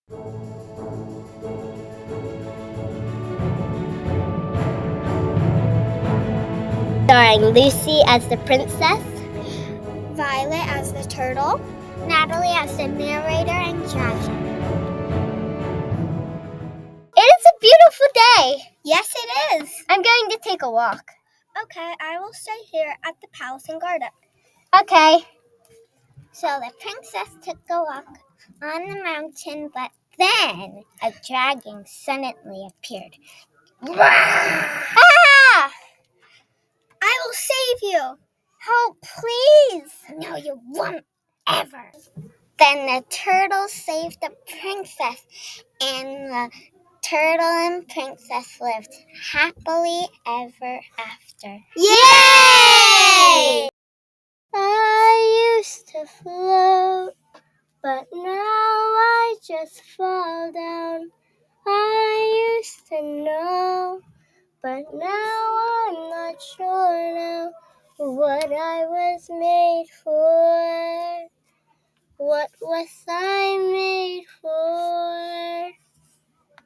Starring Lucy as the princess, Violet as the turtle, Natalie as the narrator and judge. It is a beautiful day. Yes, it is. I'm going to take a walk. Okay, I will stay here at the palace and garden. Okay. So the princess took a walk on the mountain, but then a dragon suddenly appeared. Ah! I will save you. Help, please. No, you won't ever. Then the turtle saved the princess, and the turtle and princess lived happily ever after. Yay! I used to float, but now I just fall down. I used to know, but now I'm not sure now what I was made for. What was I made for?